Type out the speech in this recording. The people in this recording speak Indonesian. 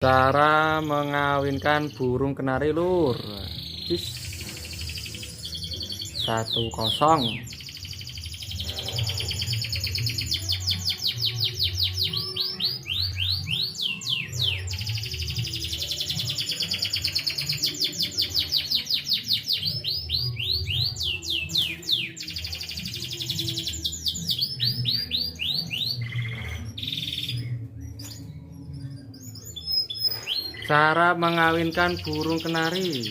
Cara mengawinkan burung kenari lur. Cis 10. Cara mengawinkan burung kenari.